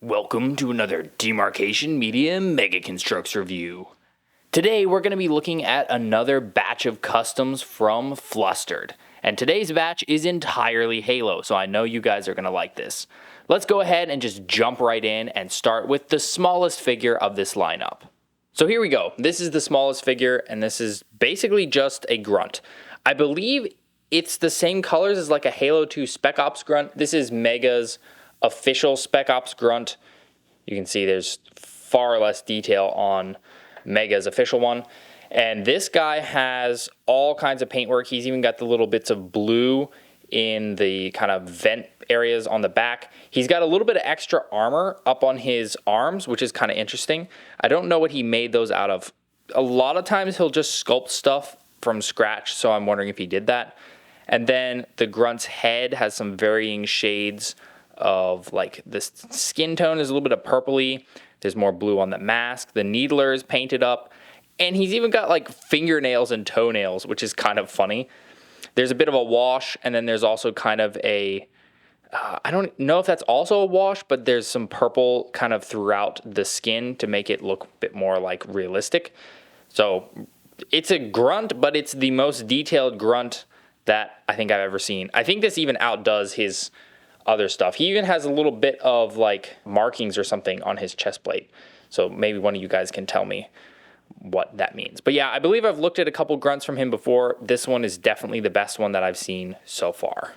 Welcome to another Demarcation Media Mega Construx review. Today we're going to be looking at another batch of customs from Flustered. And today's batch is entirely Halo, so I know you guys are going to like this. Let's go ahead and just jump right in and start with the smallest figure of this lineup. So here we go. This is the smallest figure, and this is basically just a Grunt. I believe it's the same colors as like a Halo 2 Spec Ops Grunt. This is Mega's official Spec Ops Grunt. You can see there's far less detail on Mega's official one. And this guy has all kinds of paintwork. He's even got the little bits of blue in the kind of vent areas on the back. He's got a little bit of extra armor up on his arms, which is kind of interesting. I don't know what he made those out of. A lot of times he'll just sculpt stuff from scratch, so I'm wondering if he did that. And then the Grunt's head has some varying shades of, like, the skin tone is a little bit of purpley. There's more blue on the mask. The Needler is painted up. And he's even got, like, fingernails and toenails, which is kind of funny. There's a bit of a wash, and then there's also kind of a, I don't know if that's also a wash, but there's some purple kind of throughout the skin to make it look a bit more, like, realistic. So it's a Grunt, but it's the most detailed Grunt that I think I've ever seen. I think this even outdoes his other stuff. He even has a little bit of like markings or something on his chest plate. So maybe one of you guys can tell me what that means. But yeah, I believe I've looked at a couple Grunts from him before. This one is definitely the best one that I've seen so far.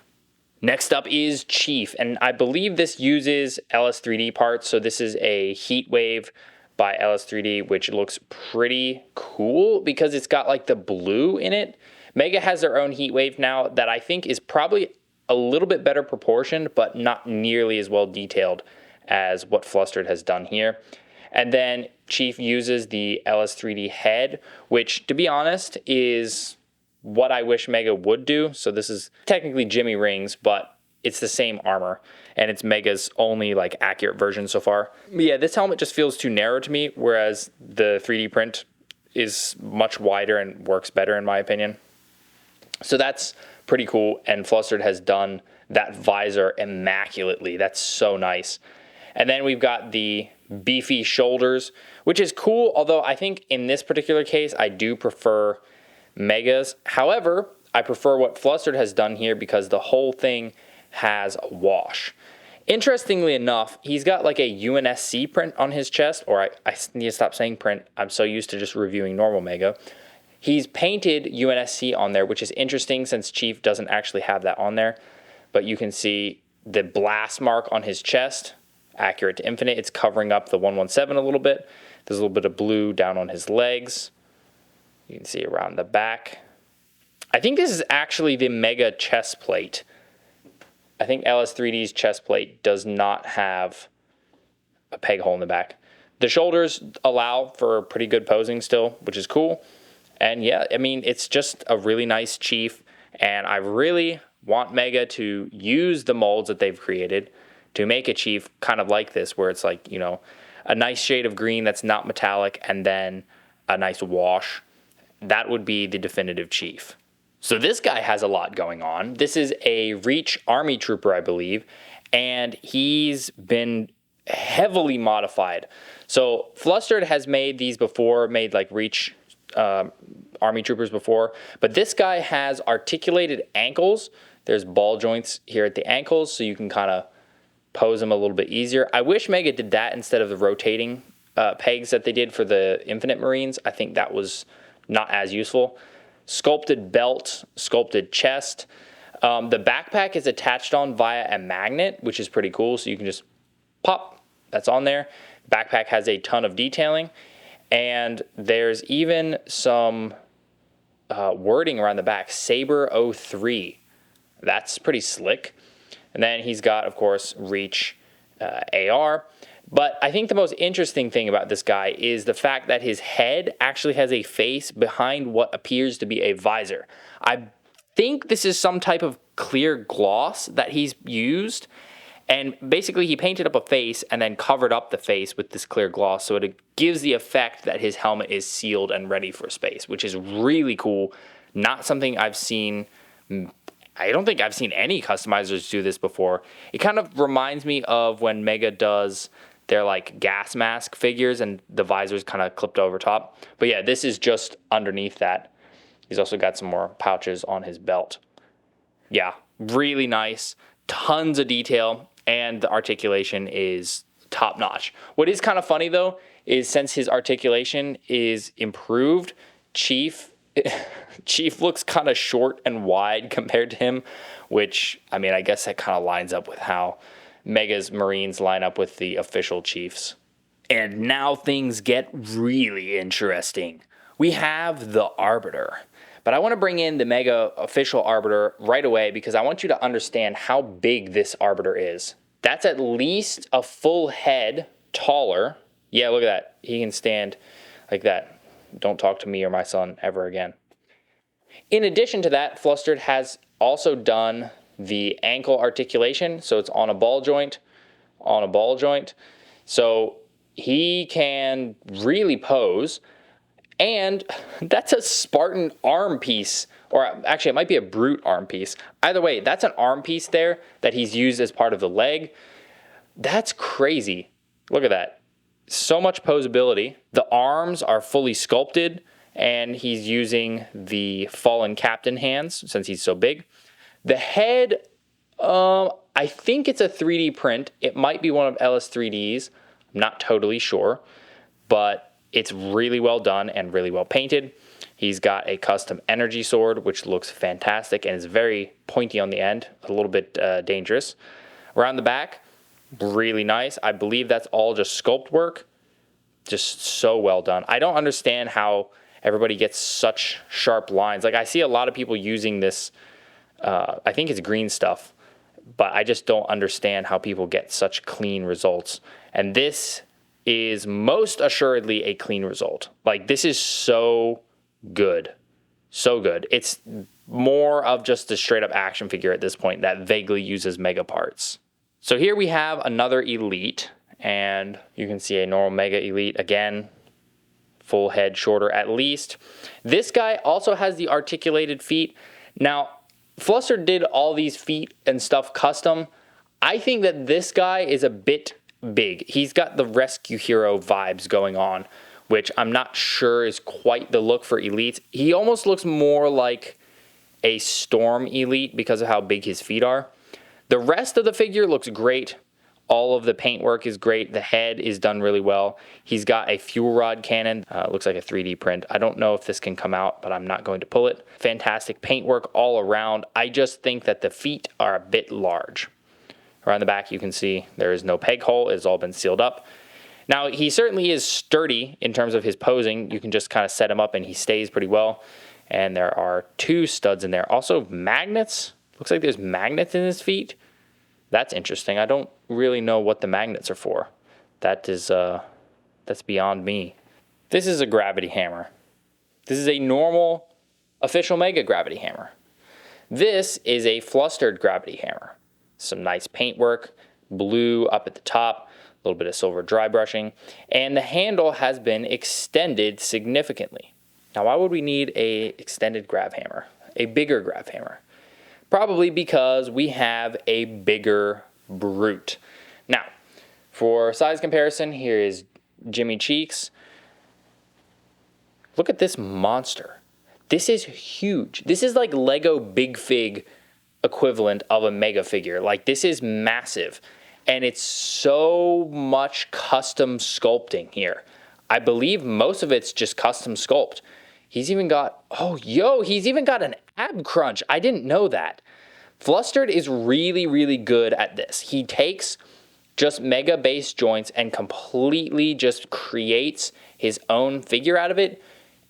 Next up is Chief, and I believe this uses LS3D parts. So this is a Heat Wave by LS3D, which looks pretty cool because it's got like the blue in it. Mega has their own Heat Wave now that I think is probably a little bit better proportioned, but not nearly as well detailed as what Flustered has done here. And then Chief uses the LS3D head, which, to be honest, is what I wish Mega would do. So this is technically Jimmy Rings, but it's the same armor, and it's Mega's only like accurate version so far. But yeah, this helmet just feels too narrow to me, whereas the 3D print is much wider and works better in my opinion. So that's pretty cool, and Flustered has done that visor immaculately. That's so nice. And then we've got the beefy shoulders, which is cool, although I think in this particular case, I do prefer Mega's. However, I prefer what Flustered has done here because the whole thing has a wash. Interestingly enough, he's got like a UNSC print on his chest, or I need to stop saying print. I'm so used to just reviewing normal Mega. He's painted UNSC on there, which is interesting since Chief doesn't actually have that on there. But you can see the blast mark on his chest, accurate to infinite. It's covering up the 117 a little bit. There's a little bit of blue down on his legs. You can see around the back. I think this is actually the Mega chest plate. I think LS3D's chest plate does not have a peg hole in the back. The shoulders allow for pretty good posing still, which is cool. And yeah, I mean, it's just a really nice Chief, and I really want Mega to use the molds that they've created to make a Chief kind of like this, where it's like, you know, a nice shade of green that's not metallic, and then a nice wash. That would be the definitive Chief. So this guy has a lot going on. This is a Reach Army Trooper, I believe, and he's been heavily modified. So Flustered has made these before, made like Reach Army Troopers before, but this guy has articulated ankles. There's ball joints here at the ankles, so you can kind of pose them a little bit easier. I wish Mega did that instead of the rotating pegs that they did for the Infinite Marines. I think that was not as useful. Sculpted belt, sculpted chest. The backpack is attached on via a magnet, which is pretty cool, so you can just pop, that's on there. Backpack has a ton of detailing. And there's even some wording around the back, Saber 03. That's pretty slick. And then he's got, of course, Reach AR. But I think the most interesting thing about this guy is the fact that his head actually has a face behind what appears to be a visor. I think this is some type of clear gloss that he's used. And basically he painted up a face and then covered up the face with this clear gloss, so it gives the effect that his helmet is sealed and ready for space, which is really cool. Not something I've seen I don't think I've seen any customizers do this before. It kind of reminds me of when Mega does They're like gas mask figures, and the visor's kind of clipped over top. But yeah, this is just underneath that. He's also got some more pouches on his belt. Yeah, really nice. Tons of detail, and the articulation is top notch. What is kind of funny though is since his articulation is improved, Chief looks kind of short and wide compared to him, which, I mean, I guess that kind of lines up with how Mega's Marines line up with the official Chiefs. And now things get really interesting. We have the Arbiter. But I want to bring in the Mega official Arbiter right away because I want you to understand how big this Arbiter is. That's at least a full head taller. Yeah, look at that. He can stand like that. Don't talk to me or my son ever again. In addition to that, Flustered has also done the ankle articulation. So it's on a ball joint, So he can really pose. And that's a Spartan arm piece, or actually it might be a brute arm piece. Either way, that's an arm piece there that he's used as part of the leg. That's crazy. Look at that. So much posability. The arms are fully sculpted, and he's using the fallen captain hands since he's so big. The head, I think it's a 3D print. It might be one of LS3D's. I'm not totally sure, but it's really well done and really well painted. He's got a custom energy sword, which looks fantastic and is very pointy on the end, a little bit dangerous. Around the back, really nice. I believe that's all just sculpt work. Just so well done. I don't understand how everybody gets such sharp lines. Like, I see a lot of people using this, I think it's green stuff, but I just don't understand how people get such clean results. And this is most assuredly a clean result. Like, this is so good. So good. It's more of just a straight up action figure at this point that vaguely uses mega parts. So here we have another Elite, and you can see a normal Mega Elite again, full head shorter at least. This guy also has the articulated feet. Now, Flustered did all these feet and stuff custom. I think that this guy is a bit big. He's got the rescue hero vibes going on, which I'm not sure is quite the look for Elites. He almost looks more like a Storm Elite because of how big his feet are. The rest of the figure looks great. All of the paintwork is great. The head is done really well. He's got a fuel rod cannon. Looks like a 3D print. I don't know if this can come out, but I'm not going to pull it. Fantastic paintwork all around. I just think that the feet are a bit large. Around the back, you can see there is no peg hole. It's all been sealed up. Now, he certainly is sturdy in terms of his posing. You can just kind of set him up and he stays pretty well. And there are 2 studs in there. Also, magnets. Looks like there's magnets in his feet. That's interesting. I don't really know what the magnets are for. That's beyond me. This is a gravity hammer. This is a normal official Mega gravity hammer. This is a Flustered gravity hammer. Some nice paintwork, blue up at the top, a little bit of silver dry brushing, and the handle has been extended significantly. Now, why would we need a extended grav hammer, a bigger grav hammer? Probably because we have a bigger brute. Now, for size comparison, here is Jimmy Cheeks. Look at this monster. This is huge. This is like Lego Big Fig equivalent of a Mega figure. Like, this is massive. And it's so much custom sculpting here. I believe most of it's just custom sculpt. He's even got, he's even got an ab crunch. I didn't know that. Flustered is really, really good at this. He takes just Mega base joints and completely just creates his own figure out of it.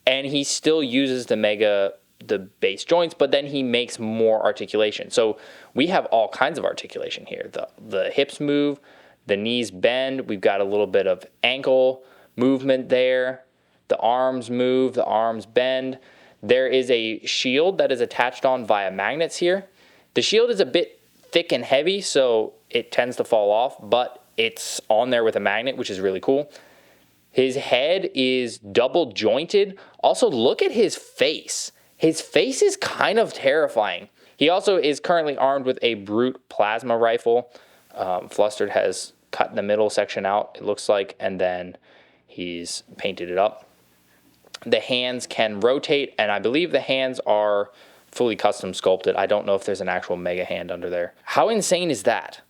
And he still uses the base joints, but then he makes more articulation. So we have all kinds of articulation here. The hips move, the knees bend. We've got a little bit of ankle movement there. The arms move, the arms bend. There is a shield that is attached on via magnets here. The shield is a bit thick and heavy, so it tends to fall off, but it's on there with a magnet, which is really cool. His head is double jointed. Also, look at his face. His face is kind of terrifying. He also is currently armed with a brute plasma rifle. Flustered has cut the middle section out, it looks like, and then he's painted it up. The hands can rotate, and I believe the hands are fully custom sculpted. I don't know if there's an actual mega hand under there. How insane is that?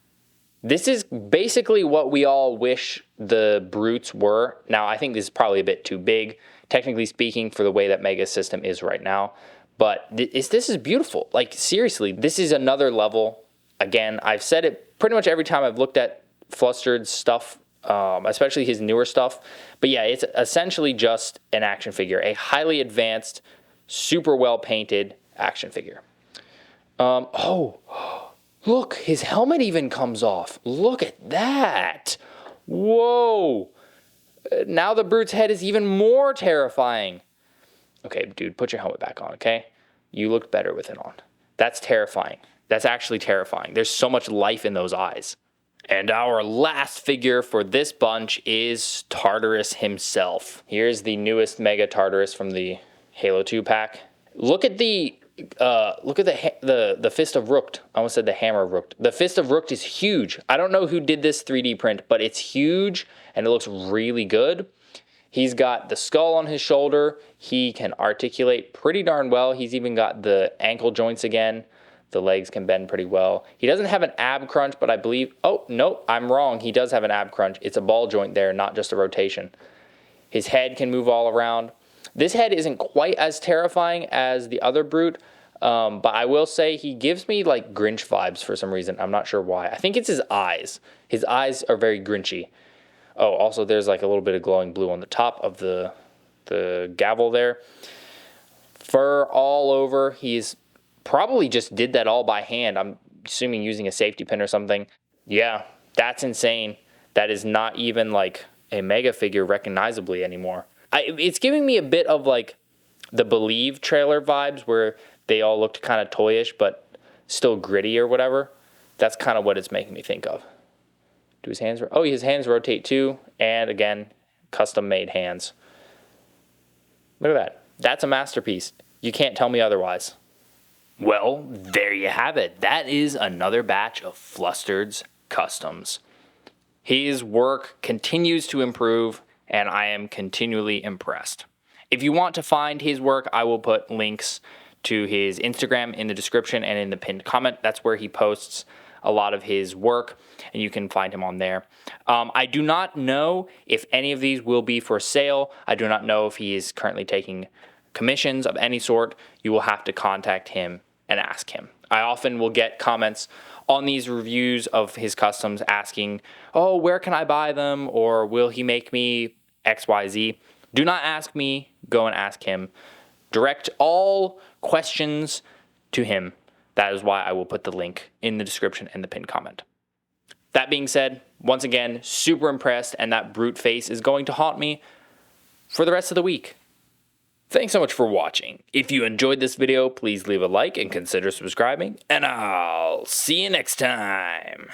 This is basically what we all wish the brutes were. Now, I think this is probably a bit too big, technically speaking, for the way that Mega system is right now. But this is beautiful. Like, seriously, this is another level. Again, I've said it pretty much every time I've looked at Flustered's stuff, especially his newer stuff. But yeah, it's essentially just an action figure, a highly advanced, super well painted action figure. Look, his helmet even comes off. Look at that. Whoa. Now the brute's head is even more terrifying. Okay, dude, put your helmet back on, okay? You looked better with it on. That's terrifying. That's actually terrifying. There's so much life in those eyes. And our last figure for this bunch is Tartarus himself. Here's the newest Mega Tartarus from the Halo 2 pack. Look at the Fist of Rooked. I almost said the Hammer of Rooked. The Fist of Rooked is huge. I don't know who did this 3D print, but it's huge and it looks really good. He's got the skull on his shoulder. He can articulate pretty darn well. He's even got the ankle joints again. The legs can bend pretty well. He doesn't have an ab crunch, but I believe... Oh, no, I'm wrong. He does have an ab crunch. It's a ball joint there, not just a rotation. His head can move all around. This head isn't quite as terrifying as the other brute, but I will say he gives me like Grinch vibes for some reason. I'm not sure why. I think it's his eyes. His eyes are very Grinchy. Oh, also there's like a little bit of glowing blue on the top of the gavel there. Fur all over. He's probably just did that all by hand. I'm assuming using a safety pin or something. Yeah, that's insane. That is not even like a Mega figure recognizably anymore. It's giving me a bit of like the Believe trailer vibes where they all looked kind of toyish but still gritty or whatever. That's kind of what it's making me think of. Do his hands... Oh, his hands rotate too. And again, custom made hands. Look at that. That's a masterpiece. You can't tell me otherwise. Well, there you have it. That is another batch of Flustered's customs. His work continues to improve, and I am continually impressed. If you want to find his work, I will put links to his Instagram in the description and in the pinned comment. That's where he posts a lot of his work, and you can find him on there. I do not know if any of these will be for sale. I do not know if he is currently taking commissions of any sort. You will have to contact him and ask him. I often will get comments on these reviews of his customs asking, oh, where can I buy them? Or will he make me XYZ? Do not ask me. Go and ask him. Direct all questions to him. That is why I will put the link in the description and the pinned comment. That being said, once again, super impressed, and that brute face is going to haunt me for the rest of the week. Thanks so much for watching. If you enjoyed this video, please leave a like and consider subscribing, and I'll see you next time.